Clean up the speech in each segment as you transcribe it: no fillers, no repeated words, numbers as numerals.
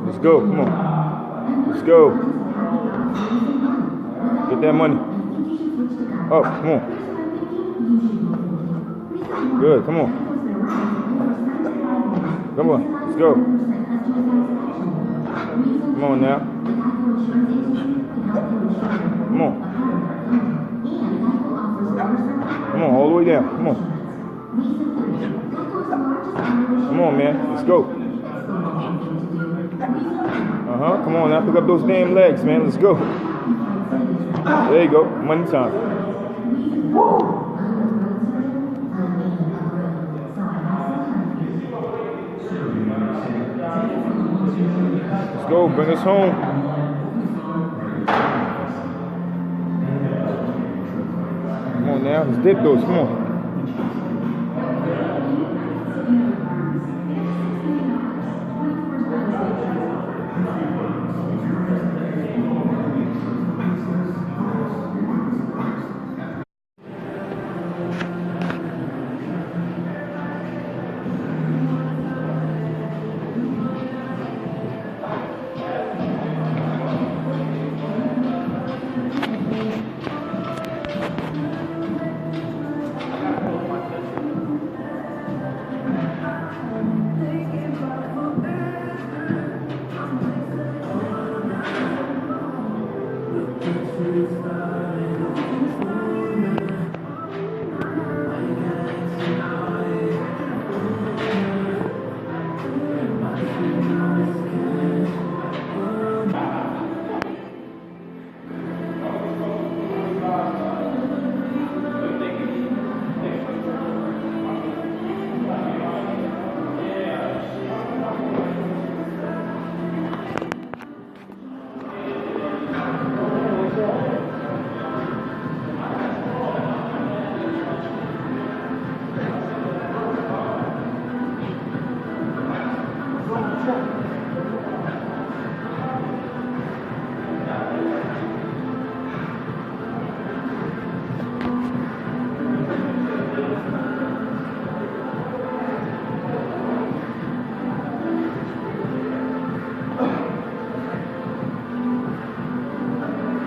Let's go. Come on. Let's go. Get that money. Oh, come on. Good. Come on. Come on. Let's go. Come on now. Come on. Come on, all the way down. Come on. Come on, man. Let's go. Come on now. Pick up those damn legs, man. Let's go. There you go. Money time. Let's go. Bring us home. Come on now. Let's dip those. Come on.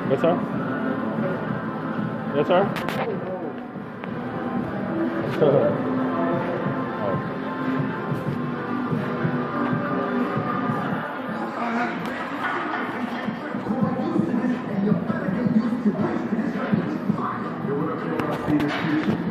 Yes, sir? Yes, sir? Oh.